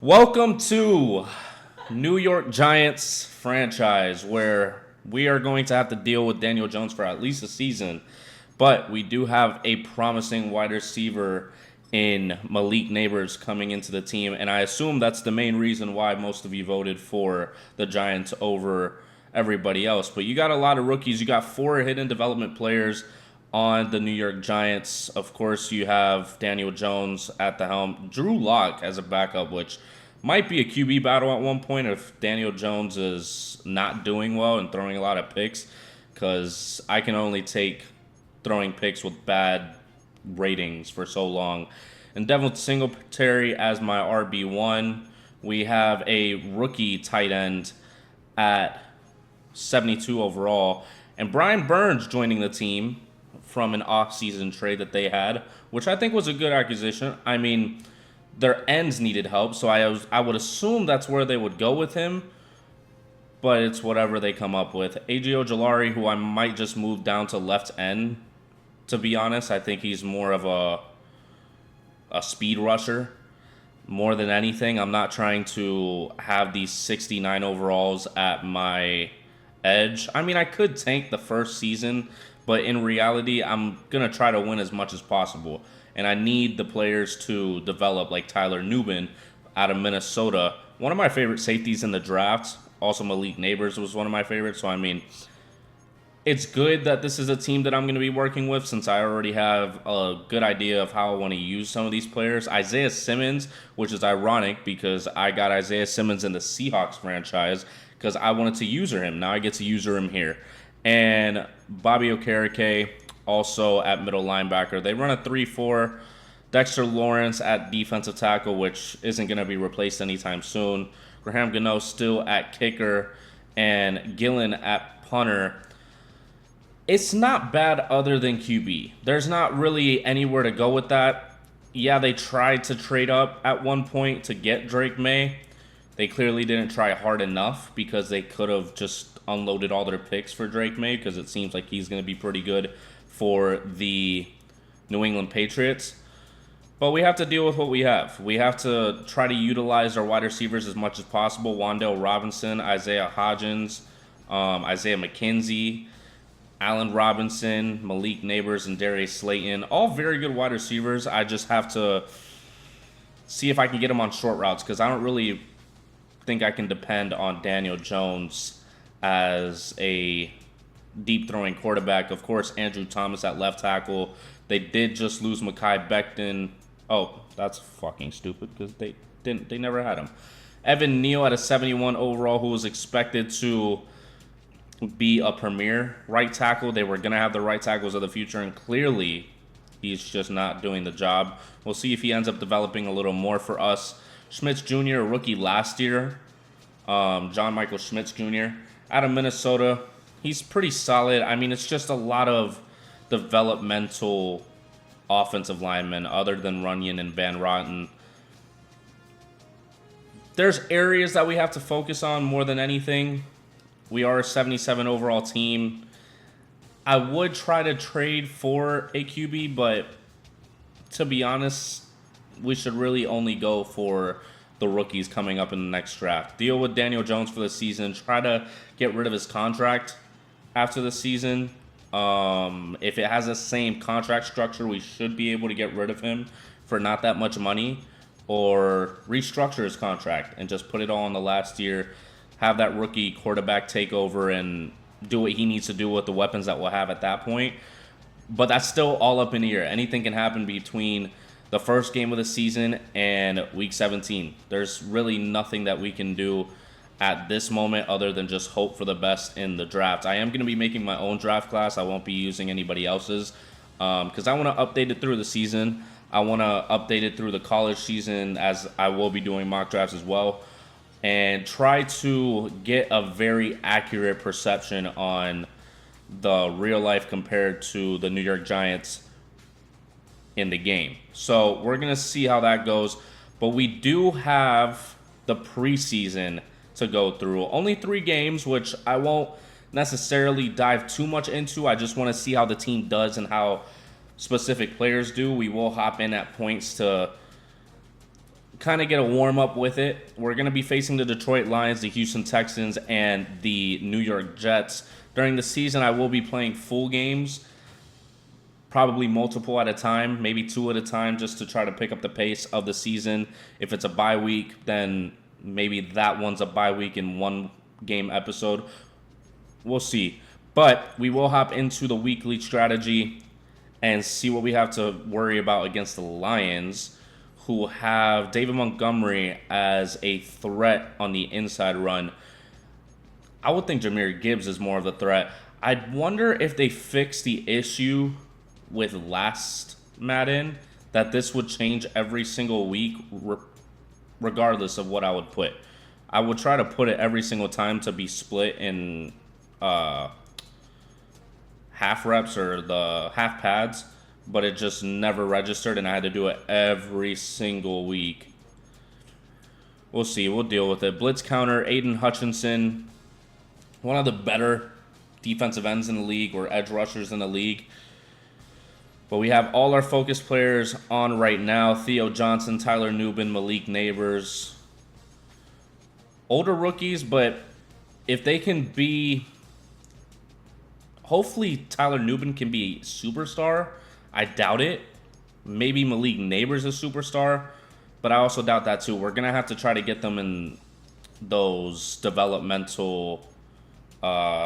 Welcome to New York Giants franchise, where we are going to have to deal with Daniel Jones for at least a season. But we do have a promising wide receiver in Malik Neighbors coming into the team, and I assume that's the main reason why most of you voted for the Giants over everybody else. But you got a lot of rookies. You got 4 hidden development players on the New York Giants. Of course, you have Daniel Jones at the helm. Drew Lock as a backup, which might be a QB battle at one point if Daniel Jones is not doing well and throwing a lot of picks, because I can only take throwing picks with bad ratings for so long. And Devin Singletary as my RB1. We have a rookie tight end at 72 overall. And Brian Burns joining the team from an off-season trade that they had, which I think was a good acquisition. I mean, their ends needed help, so I would assume that's where they would go with him, but it's whatever they come up with. A.J. Ojulari, who I might just move down to left end, to be honest. I think he's more of a speed rusher more than anything. I'm not trying to have these 69 overalls at my edge. I mean, I could tank the first season, but in reality, I'm going to try to win as much as possible. And I need the players to develop, like Tyler Nubin out of Minnesota. One of my favorite safeties in the draft. Also, Malik Neighbors was one of my favorites. So, I mean, it's good that this is a team that I'm going to be working with, since I already have a good idea of how I want to use some of these players. Isaiah Simmons, which is ironic because I got Isaiah Simmons in the Seahawks franchise because I wanted to user him. Now I get to user him here. And Bobby Okereke also at middle linebacker. They run a 3-4. Dexter Lawrence at defensive tackle, which isn't going to be replaced anytime soon. Graham Gano still at kicker. And Gillen at punter. It's not bad other than QB. There's not really anywhere to go with that. Yeah, they tried to trade up at one point to get Drake May. They clearly didn't try hard enough, because they could have just unloaded all their picks for Drake May, because it seems like he's going to be pretty good for the New England Patriots. But we have to deal with what we have. We have to try to utilize our wide receivers as much as possible. Wan'Dale Robinson, Isaiah Hodgins, Isaiah McKenzie, Allen Robinson, Malik Neighbors, and Darius Slayton. All very good wide receivers. I just have to see if I can get them on short routes, because I don't really think I can depend on Daniel Jones as a deep throwing quarterback. Of course, Andrew Thomas at left tackle. They did just lose Mekhi Becton. Oh, that's fucking stupid, because they never had him. Evan Neal at a 71 overall, who was expected to be a premier right tackle. They were going to have the right tackles of the future, and clearly he's just not doing the job. We'll see if he ends up developing a little more for us. Schmitz Jr., a rookie last year. John Michael Schmitz Jr. out of Minnesota. He's pretty solid. I mean, it's just a lot of developmental offensive linemen other than Runyon and Van Rotten. There's areas that we have to focus on more than anything. We are a 77 overall team. I would try to trade for a QB, but to be honest, we should really only go for the rookies coming up in the next draft. Deal with Daniel Jones for the season. Try to get rid of his contract after the season. If it has the same contract structure, we should be able to get rid of him for not that much money, or restructure his contract and just put it all in the last year. Have that rookie quarterback take over and do what he needs to do with the weapons that we'll have at that point. But that's still all up in the air. Anything can happen between the first game of the season and week 17. There's really nothing that we can do at this moment other than just hope for the best in the draft. I am going to be making my own draft class. I won't be using anybody else's, because I want to update it through the season. I want to update it through the college season, as I will be doing mock drafts as well, and try to get a very accurate perception on the real life compared to the New York Giants in the game. So we're going to see how that goes. But we do have the preseason to go through. Only 3 games, which I won't necessarily dive too much into. I just want to see how the team does and how specific players do. We will hop in at points to kind of get a warm-up with it. We're going to be facing the Detroit Lions, the Houston Texans, and the New York Jets. During the season, I will be playing full games, probably multiple at a time, maybe 2 at a time, just to try to pick up the pace of the season. If it's a bye week, then maybe that one's a bye week in 1-game episode. We'll see. But we will hop into the weekly strategy and see what we have to worry about against the Lions, who have David Montgomery as a threat on the inside run. I would think Jahmyr Gibbs is more of the threat. I wonder if they fix the issue with last Madden, that this would change every single week regardless of what I would put. I would try to put it every single time to be split in half reps or the half pads, but it just never registered, and I had to do it every single week. We'll see. We'll deal with it. Blitz counter, Aiden Hutchinson, one of the better defensive ends in the league, or edge rushers in the league. But we have all our focus players on right now. Theo Johnson, Tyler Nubin, Malik Neighbors. Older rookies, but if they can be... Hopefully Tyler Nubin can be a superstar. I doubt it. Maybe Malik Neighbors a superstar, but I also doubt that too. We're going to have to try to get them in those developmental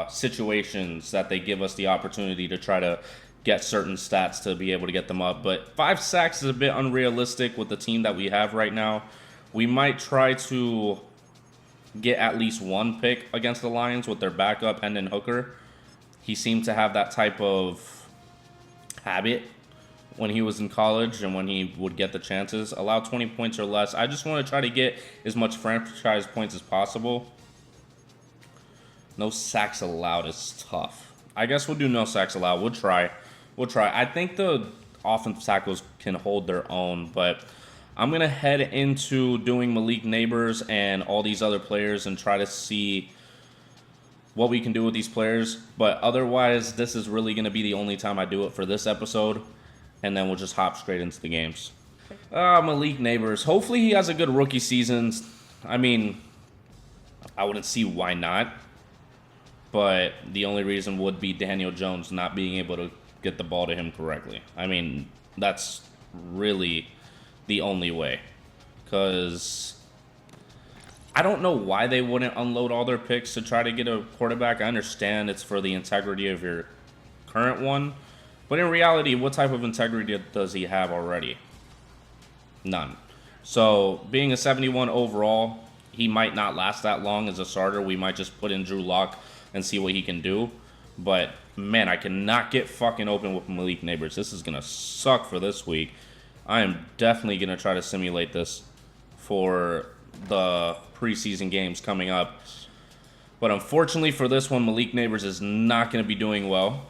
situations that they give us the opportunity to try to get certain stats to be able to get them up. But 5 sacks is a bit unrealistic with the team that we have right now. We might try to get at least 1 pick against the Lions with their backup, Hendon Hooker. He seemed to have that type of habit when he was in college and when he would get the chances. Allow 20 points or less. I just want to try to get as much franchise points as possible. No sacks allowed is tough. I guess we'll do no sacks allowed. We'll try. I think the offensive tackles can hold their own, but I'm going to head into doing Malik Neighbors and all these other players and try to see what we can do with these players. But otherwise, this is really going to be the only time I do it for this episode, and then we'll just hop straight into the games. Malik Neighbors. Hopefully he has a good rookie season. I mean, I wouldn't see why not, but the only reason would be Daniel Jones not being able to get the ball to him correctly. I mean, that's really the only way, because I don't know why they wouldn't unload all their picks to try to get a quarterback. I understand it's for the integrity of your current one, but in reality, what type of integrity does he have already? None. So being a 71 overall, he might not last that long as a starter. We might just put in Drew Lock and see what he can do. But man, I cannot get fucking open with Malik Neighbors. This is going to suck for this week. I am definitely going to try to simulate this for the preseason games coming up. But unfortunately for this one, Malik Neighbors is not going to be doing well.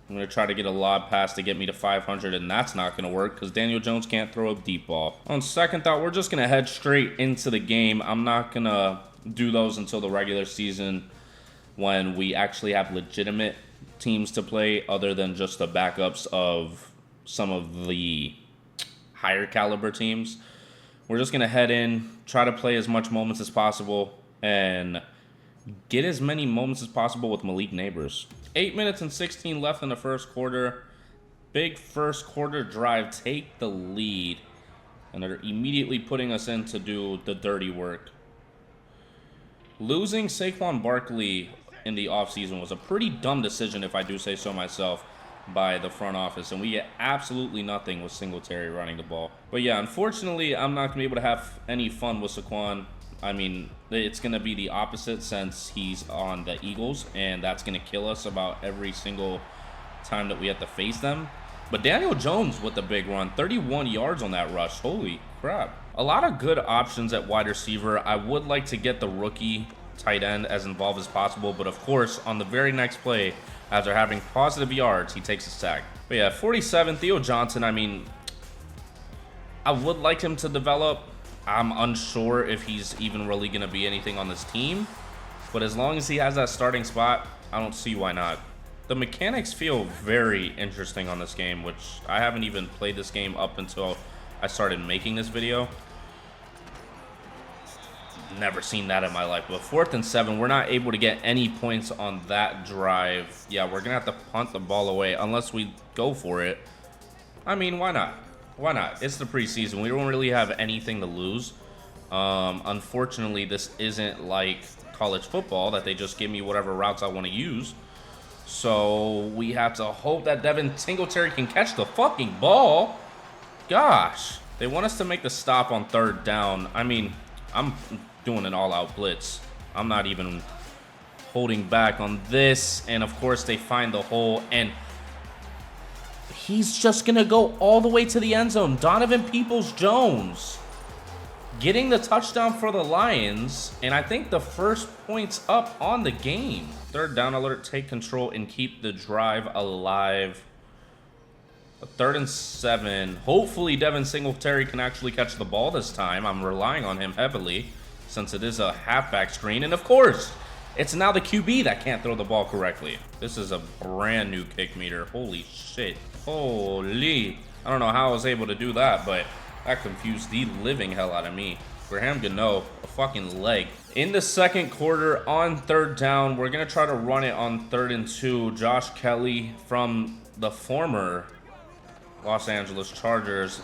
I'm going to try to get a lob pass to get me to 500, and that's not going to work because Daniel Jones can't throw a deep ball. On second thought, we're just going to head straight into the game. I'm not going to do those until the regular season, when we actually have legitimate teams to play other than just the backups of some of the higher caliber teams. We're just going to head in, try to play as much moments as possible, and get as many moments as possible with Malik Neighbors. 8 minutes and 16 left in the first quarter. Big first quarter drive, take the lead, and they're immediately putting us in to do the dirty work. Losing Saquon Barkley in the offseason was a pretty dumb decision, if I do say so myself, by the front office, and we get absolutely nothing with Singletary running the ball. But yeah, unfortunately, I'm not going to be able to have any fun with Saquon. I mean, it's going to be the opposite since he's on the Eagles, and that's going to kill us about every single time that we have to face them. But Daniel Jones with the big run, 31 yards on that rush. Holy crap. A lot of good options at wide receiver. I would like to get the rookie tight end as involved as possible, but of course, on the very next play, after having positive yards, he takes a sack. But yeah, 47, Theo Johnson, I mean, I would like him to develop. I'm unsure if he's even really going to be anything on this team, but as long as he has that starting spot, I don't see why not. The mechanics feel very interesting on this game, which I haven't even played this game up until I started making this video. never seen that in my life. But 4th and 7, we're not able to get any points on that drive. Yeah, we're going to have to punt the ball away unless we go for it. I mean, why not? Why not? It's the preseason. We don't really have anything to lose. Unfortunately, this isn't like college football that they just give me whatever routes I want to use. So we have to hope that Devin Singletary can catch the fucking ball. Gosh. They want us to make the stop on 3rd down. I mean, I'm doing an all-out blitz. I'm not even holding back on this. And, of course, they find the hole. And he's just going to go all the way to the end zone. Donovan Peoples-Jones getting the touchdown for the Lions. And I think the first point's up on the game. 3rd down alert, take control and keep the drive alive. 3rd and 7. Hopefully Devin Singletary can actually catch the ball this time. I'm relying on him heavily since it is a halfback screen. And of course, it's now the QB that can't throw the ball correctly. This is a brand new kick meter. Holy shit. Holy. I don't know how I was able to do that, but that confused the living hell out of me. Graham Gano, a fucking leg. In the 2nd quarter on 3rd down, we're going to try to run it on 3rd and 2. Josh Kelly from the former Los Angeles Chargers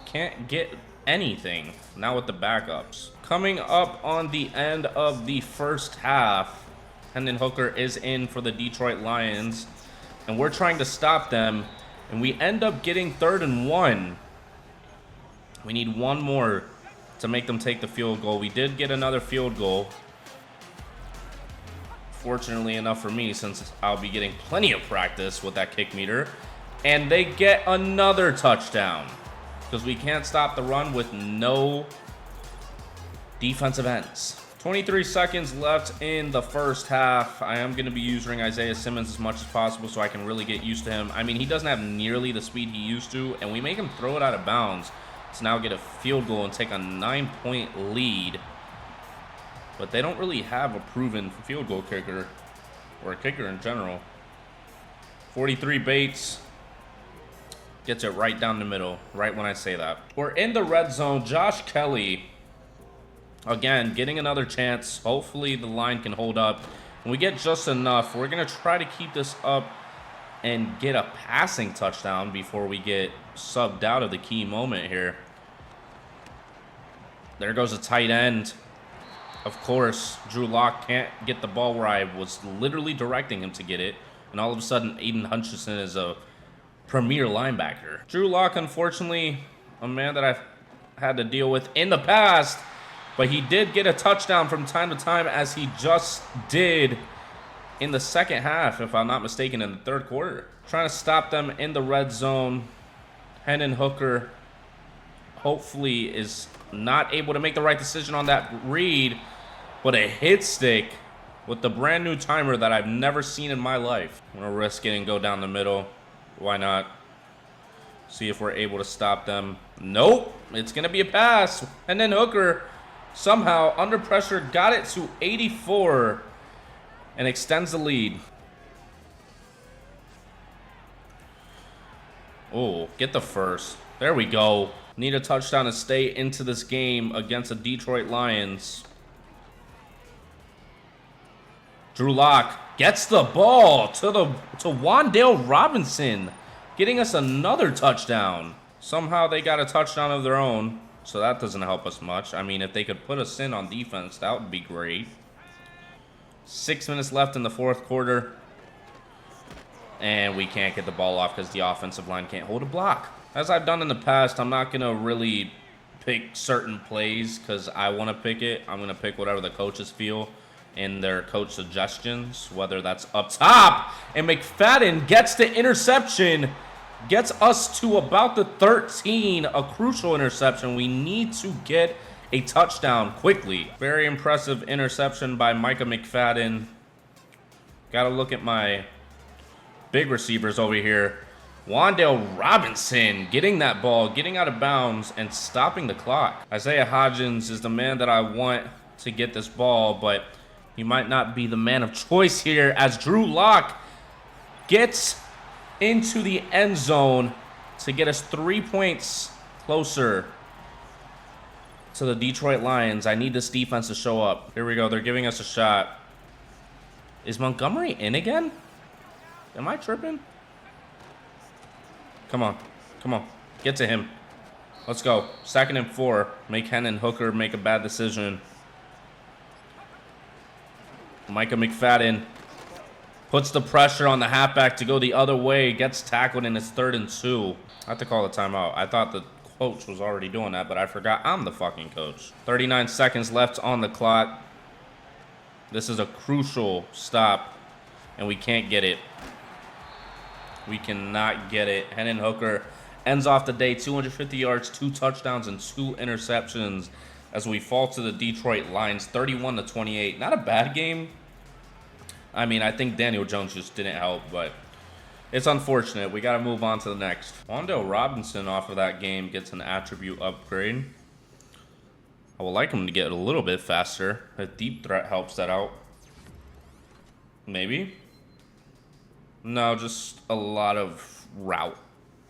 can't get anything now with the backups. Coming up on the end of the first half, Hendon Hooker is in for the Detroit Lions, and we're trying to stop them, and we end up getting 3rd and 1. We need one more to make them take the field goal. We did get another field goal. Fortunately enough for me, since I'll be getting plenty of practice with that kick meter. And they get another touchdown because we can't stop the run with no defensive ends. 23 seconds left in the first half. I am going to be using Isaiah Simmons as much as possible so I can really get used to him. I mean, he doesn't have nearly the speed he used to, and we make him throw it out of bounds to now get a field goal and take a 9-point lead. But they don't really have a proven field goal kicker or a kicker in general. 43 Bates gets it right down the middle, right when I say that. We're in the red zone. Josh Kelly, again, getting another chance. Hopefully the line can hold up. When we get just enough, we're going to try to keep this up and get a passing touchdown before we get subbed out of the key moment here. There goes a tight end. Of course, Drew Lock can't get the ball where I was literally directing him to get it. And all of a sudden, Aiden Hutchinson is a premier linebacker. Drew Lock, unfortunately, a man that I've had to deal with in the past, but he did get a touchdown from time to time, as he just did in the 2nd half, if I'm not mistaken, in the 3rd quarter. Trying to stop them in the red zone. Hendon Hooker hopefully is not able to make the right decision on that read, but a hit stick with the brand new timer that I've never seen in my life. I'm gonna risk it and go down the middle. Why not? See if we're able to stop them. Nope. It's going to be a pass. And then Hooker somehow, under pressure, got it to 84 and extends the lead. Oh, get the first. There we go. Need a touchdown to stay into this game against the Detroit Lions. Drew Lock gets the ball to Wan'Dale Robinson, getting us another touchdown. Somehow they got a touchdown of their own, so that doesn't help us much. I mean, if they could put us in on defense, that would be great. 6 minutes left in the 4th quarter. And we can't get the ball off because the offensive line can't hold a block. As I've done in the past, I'm not going to really pick certain plays because I want to pick it. I'm going to pick whatever the coaches feel in their coach suggestions, whether that's up top. And McFadden gets the interception, gets us to about the 13, a crucial interception. We need to get a touchdown quickly. Very impressive interception by Micah McFadden. Got to look at my big receivers over here. Wan'Dale Robinson getting that ball, getting out of bounds, and stopping the clock. Isaiah Hodgins is the man that I want to get this ball, but he might not be the man of choice here as Drew Lock gets into the end zone to get us 3 points closer to the Detroit Lions. I need this defense to show up. Here we go. They're giving us a shot. Is Montgomery in again? Am I tripping? Come on. Come on. Get to him. Let's go. 2nd and 4. Make Hendon Hooker make a bad decision. Micah McFadden puts the pressure on the halfback to go the other way. Gets tackled and it's 3rd and 2. I have to call the timeout. I thought the coach was already doing that, but I forgot I'm the fucking coach. 39 seconds left on the clock. This is a crucial stop, and we can't get it. We cannot get it. Hendon Hooker ends off the day, 250 yards, 2 touchdowns, and 2 interceptions as we fall to the Detroit Lions, 31-28. Not a bad game. I mean, I think Daniel Jones just didn't help, but it's unfortunate. We got to move on to the next. Wan'Dale Robinson off of that game gets an attribute upgrade. I would like him to get a little bit faster. A deep threat helps that out. Maybe. No, just a lot of route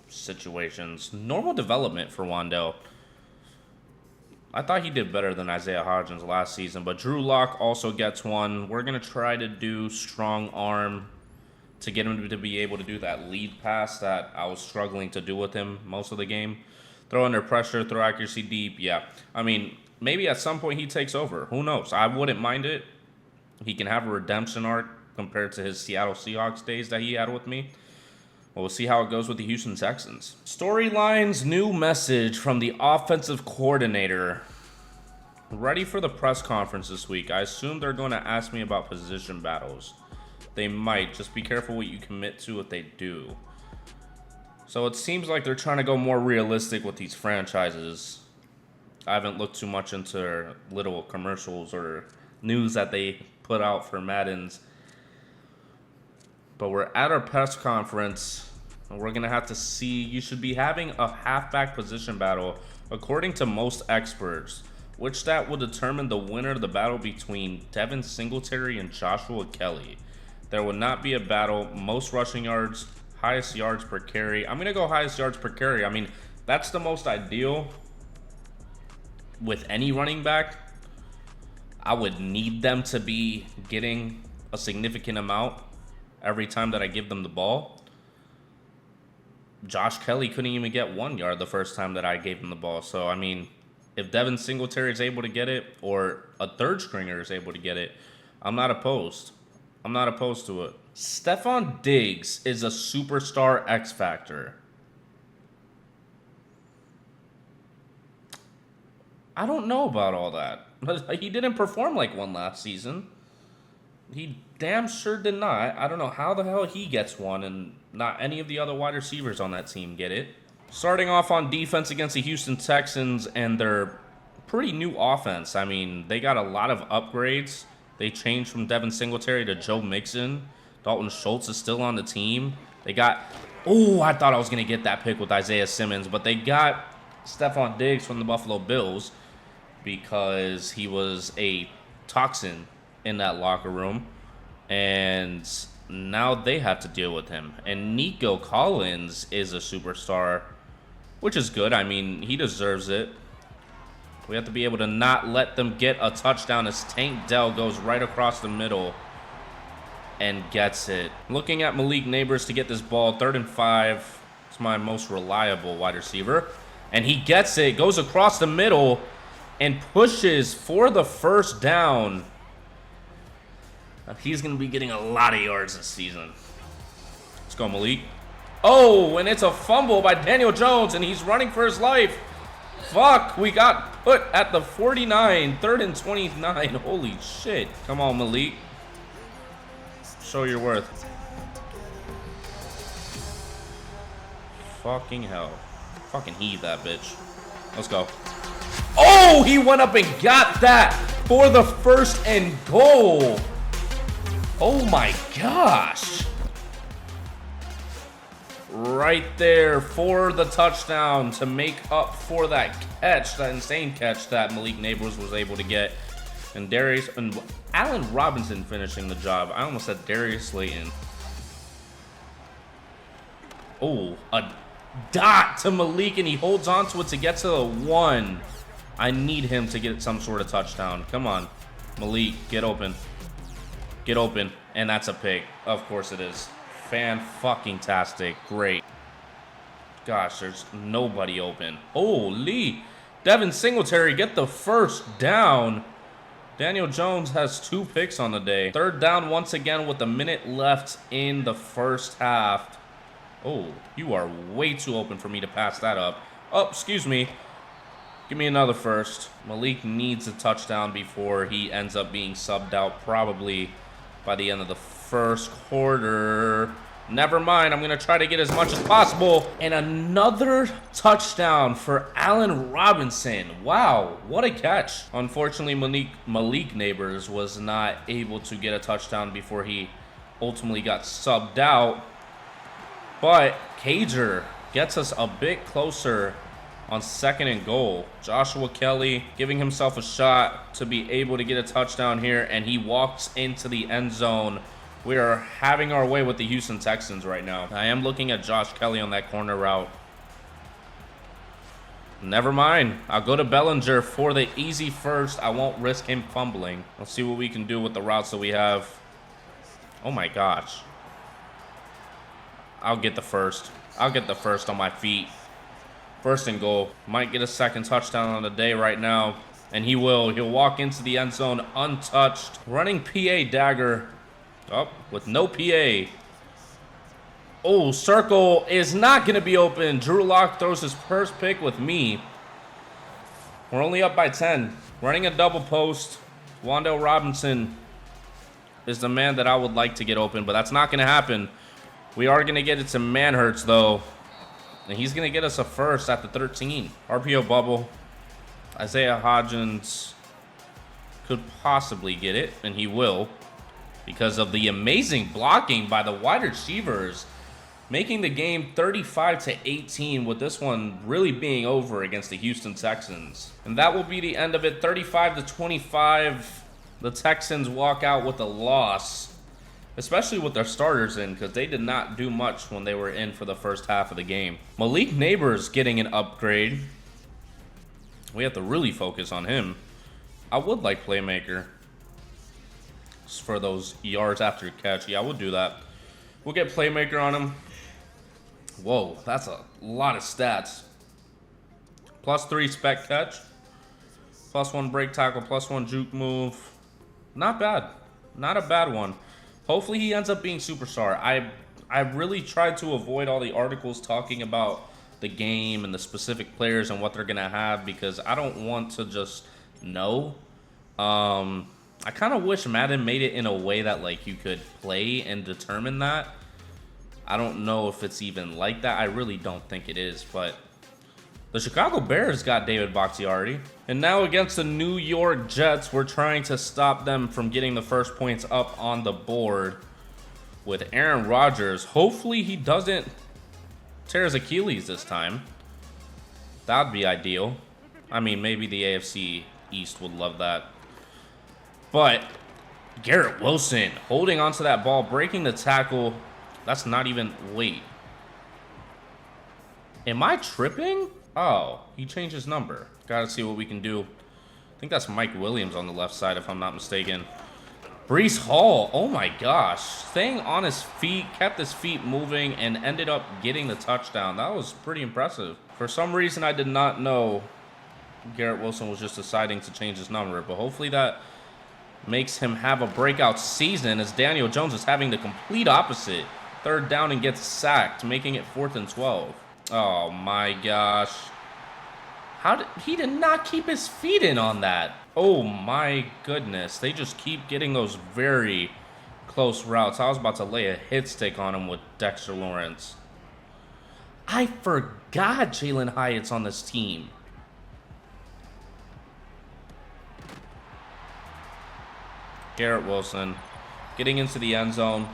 situations. Normal development for Wan'Dale. I thought he did better than Isaiah Hodgins last season, but Drew Lock also gets one. We're going to try to do strong arm to get him to be able to do that lead pass that I was struggling to do with him most of the game. Throw under pressure, throw accuracy deep. Yeah, I mean, maybe at some point he takes over. Who knows? I wouldn't mind it. He can have a redemption arc compared to his Seattle Seahawks days that he had with me. Well, we'll see how it goes with the Houston Texans. Storylines, new message from the offensive coordinator. Ready for the press conference this week. I assume they're going to ask me about position battles. They might. Just be careful what you commit to if they do. So it seems like they're trying to go more realistic with these franchises. I haven't looked too much into little commercials or news that they put out for Maddens. But we're at our press conference, and we're going to have to see. You should be having a halfback position battle, according to most experts, which that will determine the winner of the battle between Devin Singletary and Joshua Kelly. There will not be a battle. Most rushing yards, highest yards per carry. I'm going to go highest yards per carry. I mean, that's the most ideal with any running back. I would need them to be getting a significant amount every time that I give them the ball. Josh Kelly couldn't even get 1 yard the first time that I gave him the ball. So, I mean, if Devin Singletary is able to get it or a third stringer is able to get it, I'm not opposed. I'm not opposed to it. Stephon Diggs is a superstar X factor. I don't know about all that. He didn't perform like one last season. He damn sure did not. I don't know how the hell he gets one and not any of the other wide receivers on that team get it. Starting off on defense against the Houston Texans and their pretty new offense. I mean, they got a lot of upgrades. They changed from Devin Singletary to Joe Mixon. Dalton Schultz is still on the team. They got... Oh, I thought I was going to get that pick with Isaiah Simmons, but they got Stephon Diggs from the Buffalo Bills because he was a toxin in that locker room, and now they have to deal with him. And Nico Collins is a superstar, which is good. I mean, he deserves it. We have to be able to not let them get a touchdown as Tank Dell goes right across the middle and gets it. Looking at Malik Neighbors to get this ball, 3rd and 5. It's my most reliable wide receiver. And he gets it, goes across the middle, and pushes for the first down. He's going to be getting a lot of yards this season. Let's go, Malik. Oh, and it's a fumble by Daniel Jones, and he's running for his life. Fuck, we got put at the 49, 3rd and 29. Holy shit. Come on, Malik. Show your worth. Fucking hell. Fucking heave that bitch. Let's go. Oh, he went up and got that for the 1st and goal. Oh my gosh. Right there for the touchdown to make up for that catch, that insane catch that Malik Neighbors was able to get. And Allen Robinson finishing the job. I almost said Darius Slayton. Oh, a dot to Malik, and he holds on to it to get to the 1. I need him to get some sort of touchdown. Come on. Malik, get open. Get open. And that's a pick. Of course it is. Fan-fucking-tastic. Great. Gosh, there's nobody open. Holy. Devin Singletary, get the first down. Daniel Jones has 2 picks on the day. Third down once again with a minute left in the first half. Oh, you are way too open for me to pass that up. Oh, excuse me. Give me another first. Malik needs a touchdown before he ends up being subbed out probably by the end of the first quarter. Never mind. I'm going to try to get as much as possible. And another touchdown for Allen Robinson. Wow, what a catch. Unfortunately, Malik Neighbors was not able to get a touchdown before he ultimately got subbed out. But Cager gets us a bit closer on 2nd and goal. Joshua Kelly giving himself a shot to be able to get a touchdown here, and he walks into the end zone. We are having our way with the Houston Texans right now. I am looking at Josh Kelly on that corner route. Never mind. I'll go to Bellinger for the easy first. I won't risk him fumbling. Let's see what we can do with the routes that we have. Oh my gosh. I'll get the first. I'll get the first on my feet. 1st and goal. Might get a 2nd touchdown on the day right now. And he will. He'll walk into the end zone untouched. Running PA dagger. Oh, with no PA. Oh, circle is not going to be open. Drew Lock throws his first pick with me. We're only up by 10. Running a double post. Wan'Dale Robinson is the man that I would like to get open, but that's not going to happen. We are going to get it to Manhurts, though. And he's going to get us a first at the 13. RPO bubble. Isaiah Hodgins could possibly get it, and he will, because of the amazing blocking by the wide receivers, making the game 35-18, with this one really being over against the Houston Texans. And that will be the end of it. 35-25. The Texans walk out with a loss, especially with their starters in, because they did not do much when they were in for the first half of the game. Malik Neighbors getting an upgrade. We have to really focus on him. I would like Playmaker for those yards after catch. Yeah, we'll do that. We'll get Playmaker on him. Whoa, that's a lot of stats. +3 spec catch. +1 break tackle. +1 juke move. Not bad. Not a bad one. Hopefully he ends up being superstar. I really tried to avoid all the articles talking about the game and the specific players and what they're going to have, because I don't want to just know. I kind of wish Madden made it in a way that like you could play and determine that. I don't know if it's even like that. I really don't think it is, but the Chicago Bears got David Bakhtiari. And now against the New York Jets, we're trying to stop them from getting the first points up on the board with Aaron Rodgers. Hopefully he doesn't tear his Achilles this time. That'd be ideal. I mean, maybe the AFC East would love that. But Garrett Wilson holding onto that ball, breaking the tackle. That's not even... Wait. Am I tripping? Oh, he changed his number. Gotta see what we can do. I think that's Mike Williams on the left side, if I'm not mistaken. Breece Hall, oh my gosh. Staying on his feet, kept his feet moving, and ended up getting the touchdown. That was pretty impressive. For some reason, I did not know Garrett Wilson was just deciding to change his number, but hopefully that makes him have a breakout season, as Daniel Jones is having the complete opposite. 3rd down and gets sacked, making it 4th and 12. Oh my gosh. He did not keep his feet in on that. Oh my goodness. They just keep getting those very close routes. I was about to lay a hit stick on him with Dexter Lawrence. I forgot Jalen Hyatt's on this team. Garrett Wilson getting into the end zone.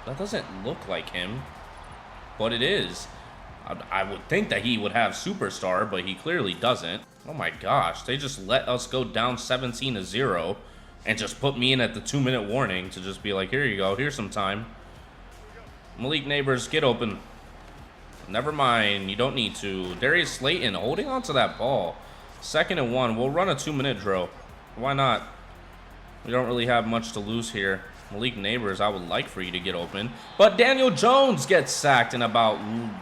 That doesn't look like him, but it is. I would think that he would have superstar, but he clearly doesn't. Oh my gosh, they just let us go down 17-0 and just put me in at the 2-minute warning to just be like, here you go, here's some time. Malik Neighbors, get open. Never mind, you don't need to. Darius Slayton holding onto that ball. 2nd and 1. We'll run a 2-minute drill. Why not? We don't really have much to lose here. Malik Neighbors, I would like for you to get open. But Daniel Jones gets sacked in about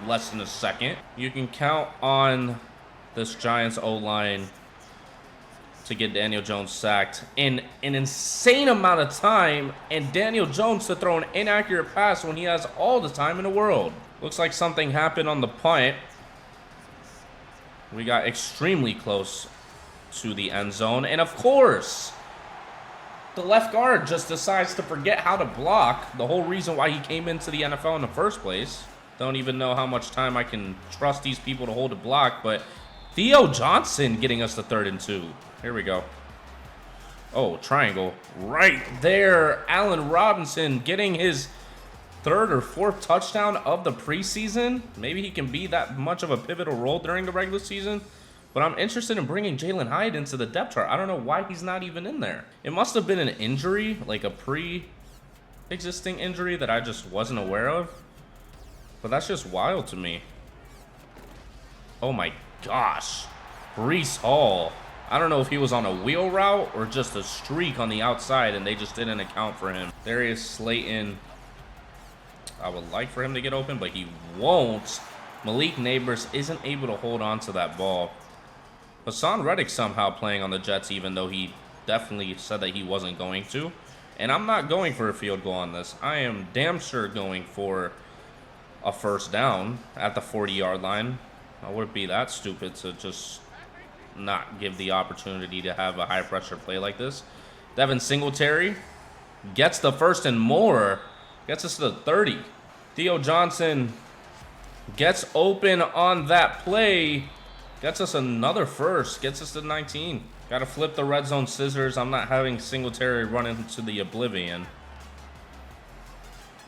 less than a second. You can count on this Giants O-line to get Daniel Jones sacked in an insane amount of time, and Daniel Jones to throw an inaccurate pass when he has all the time in the world. Looks like something happened on the punt. We got extremely close to the end zone, and of course, the left guard just decides to forget how to block. The whole reason why he came into the NFL in the first place. Don't even know how much time I can trust these people to hold a block, but Theo Johnson getting us to 3rd and 2. Here we go. Oh, triangle. Right there. Allen Robinson getting his 3rd or 4th touchdown of the preseason. Maybe he can be that much of a pivotal role during the regular season. But I'm interested in bringing Jalen Hyatt into the depth chart. I don't know why he's not even in there. It must have been an injury, like a pre-existing injury that I just wasn't aware of. But that's just wild to me. Oh my gosh. Breece Hall. I don't know if he was on a wheel route or just a streak on the outside and they just didn't account for him. Darius Slayton. I would like for him to get open, but he won't. Malik Neighbors isn't able to hold on to that ball. Hassan Reddick somehow playing on the Jets, even though he definitely said that he wasn't going to. And I'm not going for a field goal on this. I am damn sure going for a 1st down at the 40-yard line. I wouldn't be that stupid to just not give the opportunity to have a high-pressure play like this. Devin Singletary gets the 1st and more. Gets us to the 30. Theo Johnson gets open on that play. Gets us another 1st. Gets us to 19. Got to flip the red zone scissors. I'm not having Singletary run into the oblivion.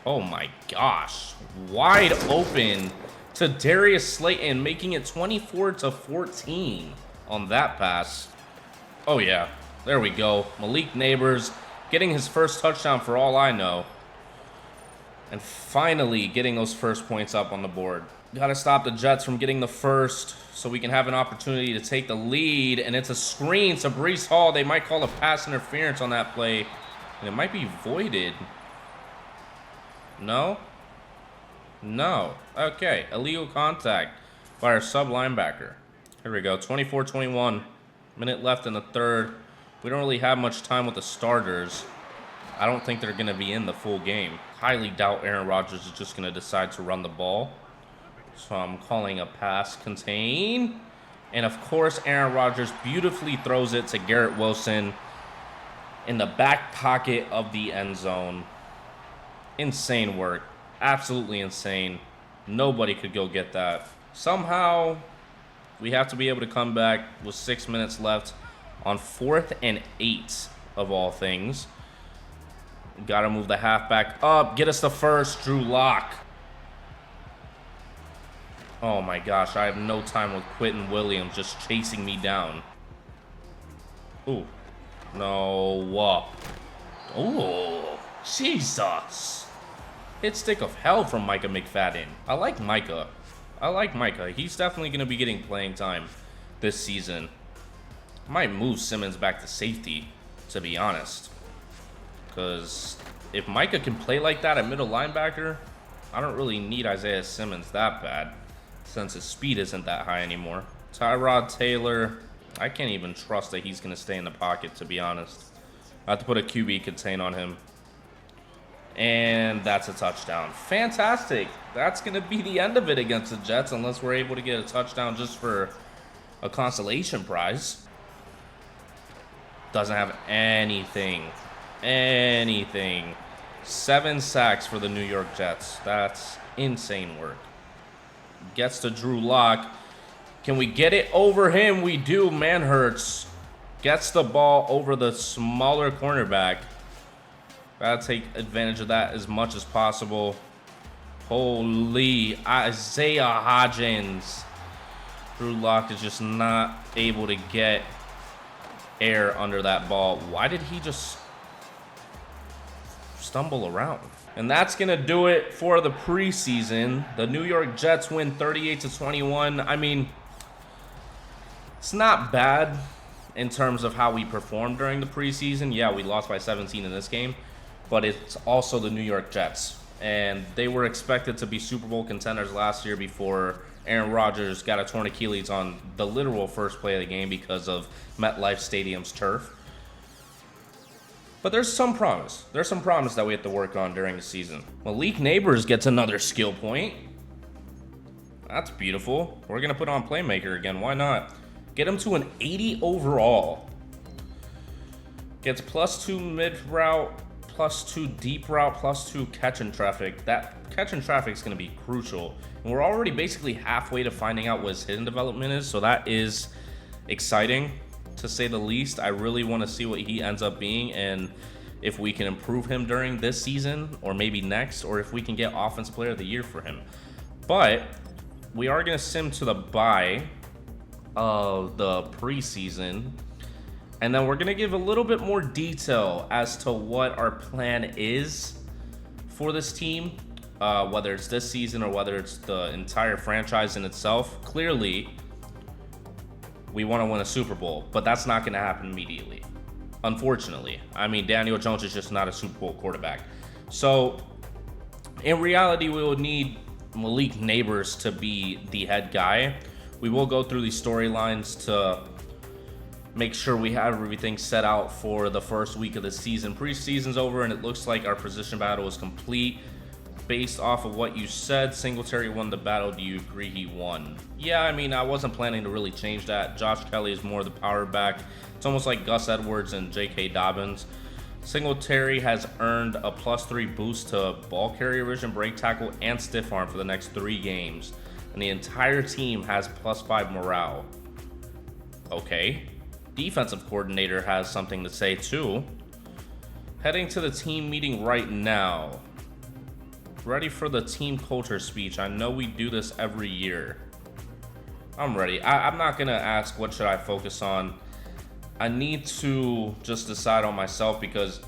Oh my gosh. Wide open to Darius Slayton, making it 24-14 on that pass. Oh yeah. There we go. Malik Neighbors getting his 1st touchdown for all I know. And finally getting those 1st points up on the board. Got to stop the Jets from getting the 1st so we can have an opportunity to take the lead. And it's a screen to Breece Hall. They might call a pass interference on that play. And it might be voided. No? No. Okay. Illegal contact by our sub-linebacker. Here we go. 24-21. Minute left in the 3rd. We don't really have much time with the starters. I don't think they're going to be in the full game. Highly doubt Aaron Rodgers is just going to decide to run the ball. So I'm calling a pass contain. And of course, Aaron Rodgers beautifully throws it to Garrett Wilson in the back pocket of the end zone. Insane work. Absolutely insane. Nobody could go get that. Somehow, we have to be able to come back with 6 minutes left on 4th and 8 of all things. Got to move the halfback up. Get us the 1st. Drew Lock. Oh my gosh, I have no time with Quentin Williams just chasing me down. Ooh. No. Oh, Jesus. Hit stick of hell from Micah McFadden. I like Micah. He's definitely going to be getting playing time this season. Might move Simmons back to safety, to be honest. Because if Micah can play like that at middle linebacker, I don't really need Isaiah Simmons that bad, since his speed isn't that high anymore. Tyrod Taylor, I can't even trust that he's going to stay in the pocket, to be honest. I have to put a QB contain on him. And that's a touchdown. Fantastic. That's going to be the end of it against the Jets, unless we're able to get a touchdown just for a consolation prize. Doesn't have anything. 7 sacks for the New York Jets. That's insane work. Gets to Drew Lock. Can we get it over him? We do. Man hurts. Gets the ball over the smaller cornerback. Gotta take advantage of that as much as possible. Holy Isaiah Hodgins. Drew Lock is just not able to get air under that ball. Why did he just stumble around? And that's going to do it for the preseason. The New York Jets win 38-21. I mean, It's not bad in terms of how we performed during the preseason. Yeah, we lost by 17 in this game, but it's also the New York Jets. And they were expected to be Super Bowl contenders last year before Aaron Rodgers got a torn Achilles on the literal first play of the game because of MetLife Stadium's turf. But there's some promise. There's some promise that we have to work on during the season. Malik Neighbors gets another skill point. That's beautiful. We're going to put on Playmaker again. Why not? Get him to an 80 overall. Gets +2 mid route, +2 deep route, +2 catch and traffic. That catch and traffic is going to be crucial. And we're already basically halfway to finding out what his hidden development is. So that is exciting, to say the least. I really want to see what he ends up being and if we can improve him during this season or maybe next, or if we can get Offensive Player of the Year for him. But we are going to sim to the bye of the preseason, and then we're going to give a little bit more detail as to what our plan is for this team, whether it's this season or whether it's the entire franchise in itself. Clearly, we want to win a Super Bowl, but that's not going to happen immediately, unfortunately. I mean, Daniel Jones is just not a Super Bowl quarterback. So, in reality, we will need Malik Neighbors to be the head guy. We will go through these storylines to make sure we have everything set out for the first week of the season. Preseason's over, and it looks like our position battle is complete. Based off of what you said, Singletary won the battle. Do you agree he won? Yeah, I mean, I wasn't planning to really change that. Josh Kelly is more the power back. It's almost like Gus Edwards and J.K. Dobbins. Singletary has earned a +3 boost to ball carrier vision, break tackle, and stiff arm for the next 3 games. And the entire team has +5 morale. Okay. Defensive coordinator has something to say too. Heading to the team meeting right now. Ready for the team culture speech. I know we do this every year. I'm ready. I'm not going to ask what should I focus on. I need to just decide on myself, because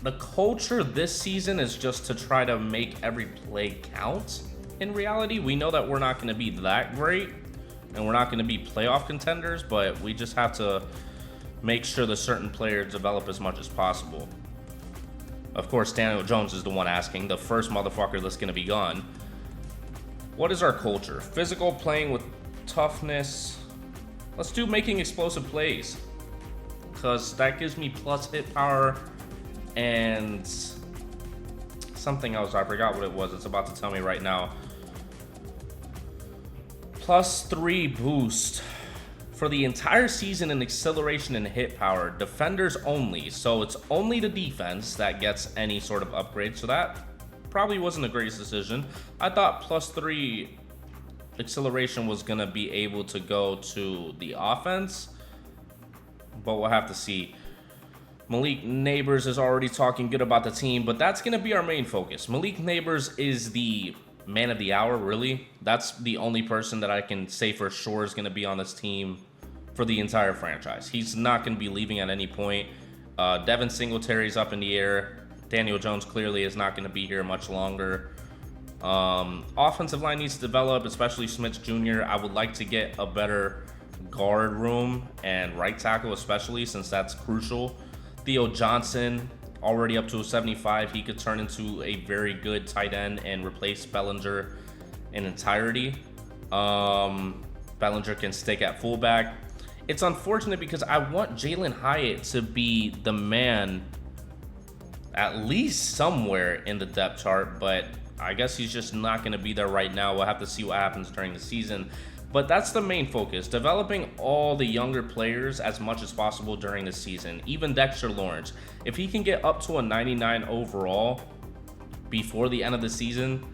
the culture this season is just to try to make every play count. In reality, we know that we're not going to be that great and we're not going to be playoff contenders, but we just have to make sure that certain players develop as much as possible. Of course, Daniel Jones is the one asking, the first motherfucker that's going to be gone. What is our culture? Physical, playing with toughness. Let's do making explosive plays, because that gives me plus hit power and something else. I forgot what it was. It's about to tell me right now. +3 boost for the entire season in acceleration and hit power. Defenders only. So it's only the defense that gets any sort of upgrade. So that probably wasn't the greatest decision. I thought +3 acceleration was going to be able to go to the offense, but we'll have to see. Malik Neighbors is already talking good about the team, but that's going to be our main focus. Malik Neighbors is the man of the hour, really. That's the only person that I can say for sure is going to be on this team for the entire franchise. He's not going to be leaving at any point. Devin Singletary's up in the air. Daniel Jones clearly is not going to be here much longer. Offensive line needs to develop, especially Smith Jr. I would like to get a better guard room and right tackle, especially, since that's crucial. Theo Johnson, already up to a 75. He could turn into a very good tight end and replace Bellinger in entirety. Bellinger can stick at fullback. It's unfortunate because I want Jalen Hyatt to be the man at least somewhere in the depth chart, but I guess he's just not going to be there right now. We'll have to see what happens during the season. But that's the main focus, developing all the younger players as much as possible during the season. Even Dexter Lawrence, if he can get up to a 99 overall before the end of the season,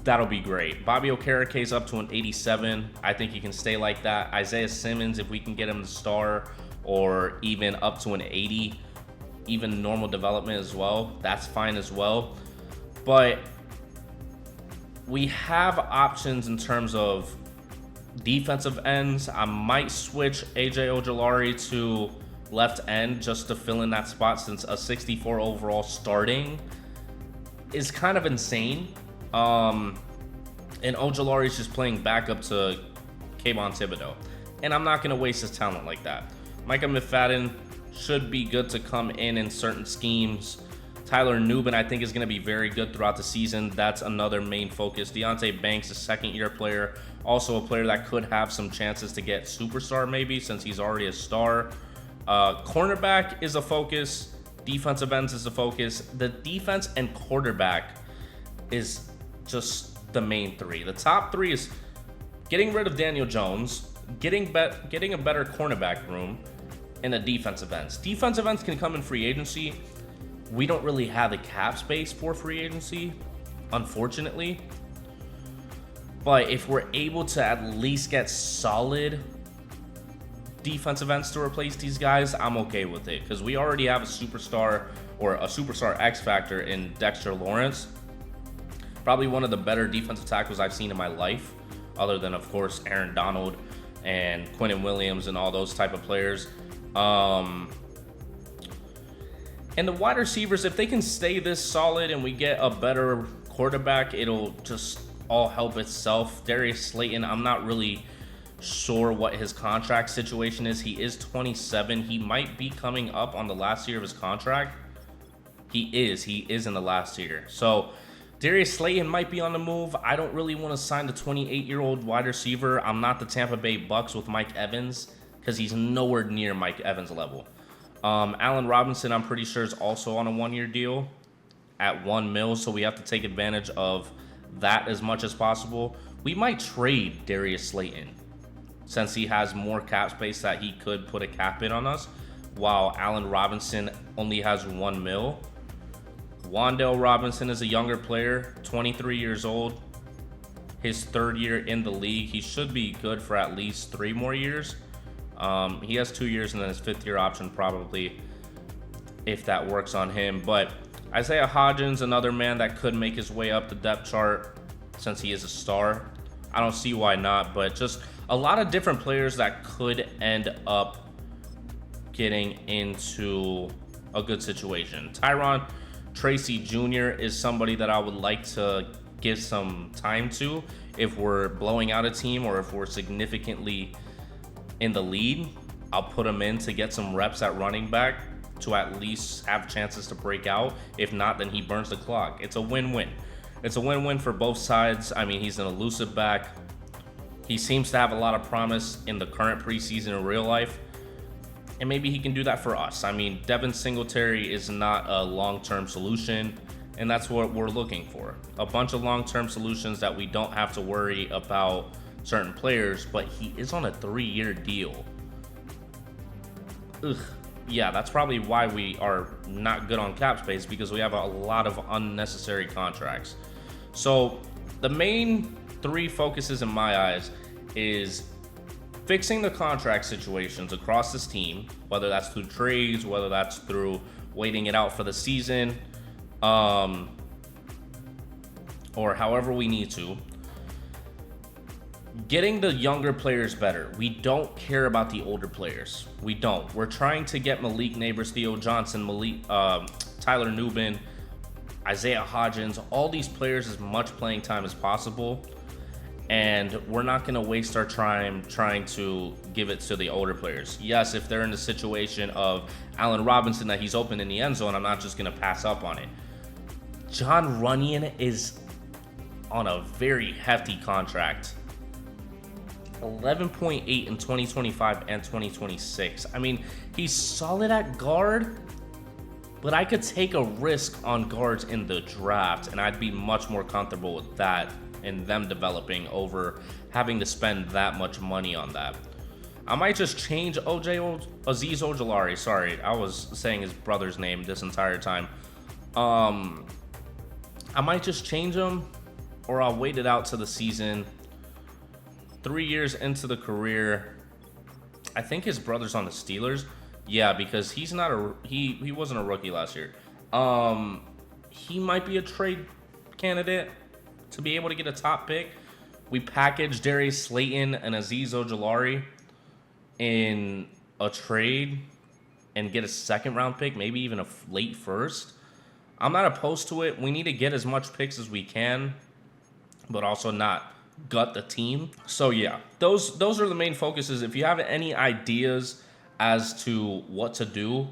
that'll be great. Bobby Okerike's up to an 87. I think he can stay like that. Isaiah Simmons, if we can get him to star, or even up to an 80, even normal development as well, that's fine as well. But we have options in terms of defensive ends. I might switch AJ Ojulari to left end just to fill in that spot, since a 64 overall starting is kind of insane. And Ojulari's just playing backup to Kayvon Thibodeau. and I'm not going to waste his talent like that. Micah McFadden should be good to come in certain schemes. Tyler Nubin, I think, is going to be very good throughout the season. That's another main focus. Deonte Banks, a second-year player, also a player that could have some chances to get superstar maybe since he's already a star. Cornerback is a focus. Defensive ends is a focus. The defense and quarterback is just the main three. The top three is getting rid of Daniel Jones, getting a better cornerback room, and the defensive ends. Defensive ends can come in free agency. We don't really have the cap space for free agency, unfortunately. But if we're able to at least get solid defensive ends to replace these guys, I'm okay with it. Because we already have a superstar or a superstar X factor in Dexter Lawrence. Probably one of the better defensive tackles I've seen in my life, other than, of course, Aaron Donald and Quinnen Williams and all those type of players. And the wide receivers, if they can stay this solid and we get a better quarterback, it'll just all help itself. Darius Slayton, I'm not really sure what his contract situation is. He is 27. He might be coming up on the last year of his contract. He is in the last year. So Darius Slayton might be on the move. I don't really want to sign the 28-year-old wide receiver. I'm not the Tampa Bay Bucks with Mike Evans because he's nowhere near Mike Evans' level. Allen Robinson, I'm pretty sure, is also on a one-year deal at $1 million, so we have to take advantage of that as much as possible. We might trade Darius Slayton since he has more cap space that he could put a cap in on us, while Allen Robinson only has $1 million. Wan'Dale Robinson is a younger player, 23 years old. His third year in the league. He should be good for at least 3 more years. He has 2 years and then his 5th year option probably, if that works on him. But Isaiah Hodgins, another man that could make his way up the depth chart since he is a star. I don't see why not, but just a lot of different players that could end up getting into a good situation. Tyron Tracy Jr. is somebody that I would like to give some time to if we're blowing out a team or if we're significantly in the lead. I'll put him in to get some reps at running back to at least have chances to break out. If not, then he burns the clock. It's a win-win. It's a win-win for both sides. I mean, he's an elusive back. He seems to have a lot of promise in the current preseason in real life. And maybe he can do that for us. I mean, Devin Singletary is not a long-term solution, and that's what we're looking for. A bunch of long-term solutions that we don't have to worry about certain players, but he is on a 3-year deal. Ugh. Yeah, that's probably why we are not good on cap space, because we have a lot of unnecessary contracts. So the main 3 focuses in my eyes is fixing the contract situations across this team, whether that's through trades, whether that's through waiting it out for the season, or however we need to. Getting the younger players better. We don't care about the older players. We don't. We're trying to get Malik Neighbors, Theo Johnson, Tyler Nubin, Isaiah Hodgins, all these players as much playing time as possible. And we're not going to waste our time trying to give it to the older players. Yes, if they're in the situation of Allen Robinson that he's open in the end zone, I'm not just going to pass up on it. John Runyon is on a very hefty contract. 11.8 in 2025 and 2026. I mean, he's solid at guard, but I could take a risk on guards in the draft, and I'd be much more comfortable with that and them developing over having to spend that much money on that. I might just change Azeez Ojulari. Sorry, I was saying his brother's name this entire time. I might just change him, or I'll wait it out to the season. 3 years into the career, I think his brother's on the Steelers. Yeah, because he's not he wasn't a rookie last year. He might be a trade candidate to be able to get a top pick. We packaged Darius Slayton and Azeez Ojulari in a trade and get a 2nd round pick, maybe even a late 1st. I'm not opposed to it. We need to get as much picks as we can, but also not gut the team. So yeah, those are the main focuses. If you have any ideas as to what to do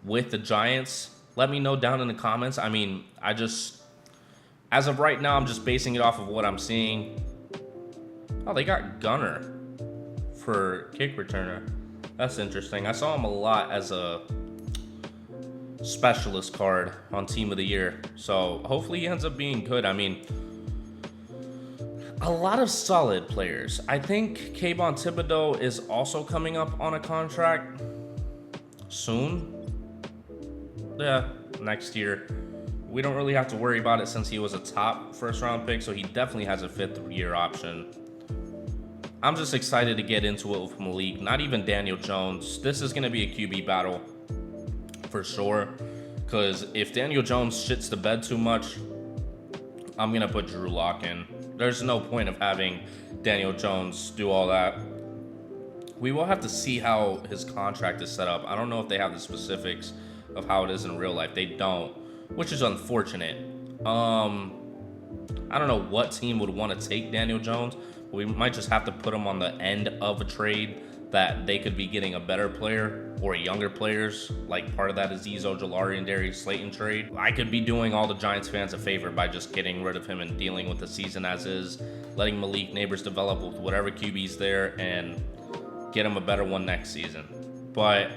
with the Giants, let me know down in the comments. I mean, as of right now, I'm just basing it off of what I'm seeing. Oh, they got Gunner for kick returner. That's interesting. I saw him a lot as a specialist card on Team of the Year. So hopefully he ends up being good. I mean, a lot of solid players. I think Kayvon Thibodeau is also coming up on a contract soon. Yeah, next year. We don't really have to worry about it since he was a top first-round pick, so he definitely has a 5th-year option. I'm just excited to get into it with Malik. Not even Daniel Jones. This is going to be a QB battle for sure, because if Daniel Jones shits the bed too much, I'm going to put Drew Lock in. There's no point of having Daniel Jones do all that. We will have to see how his contract is set up. I don't know if they have the specifics of how it is in real life. They don't, which is unfortunate. I don't know what team would want to take Daniel Jones. We might just have to put him on the end of a trade that they could be getting a better player or younger players. Like part of that Azeez Ojulari and Darius Slayton trade. I could be doing all the Giants fans a favor by just getting rid of him and dealing with the season as is, letting Malik Neighbors develop with whatever QB's there and get him a better one next season. But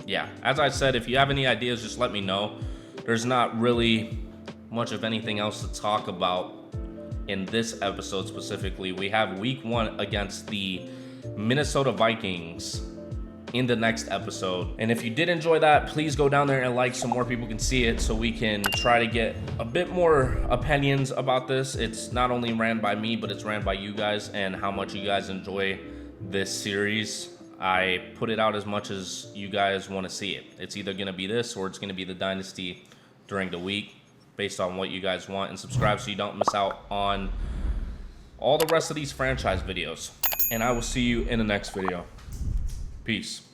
yeah, as I said, if you have any ideas, just let me know. There's not really much of anything else to talk about in this episode specifically. We have week 1 against the Minnesota Vikings in the next episode. And if you did enjoy that, please go down there and like so more people can see it, so we can try to get a bit more opinions about this. It's not only ran by me, but it's ran by you guys and how much you guys enjoy this series. I put it out as much as you guys want to see it. It's either going to be this or it's going to be the Dynasty during the week based on what you guys want. And subscribe so you don't miss out on all the rest of these franchise videos. And I will see you in the next video. Peace.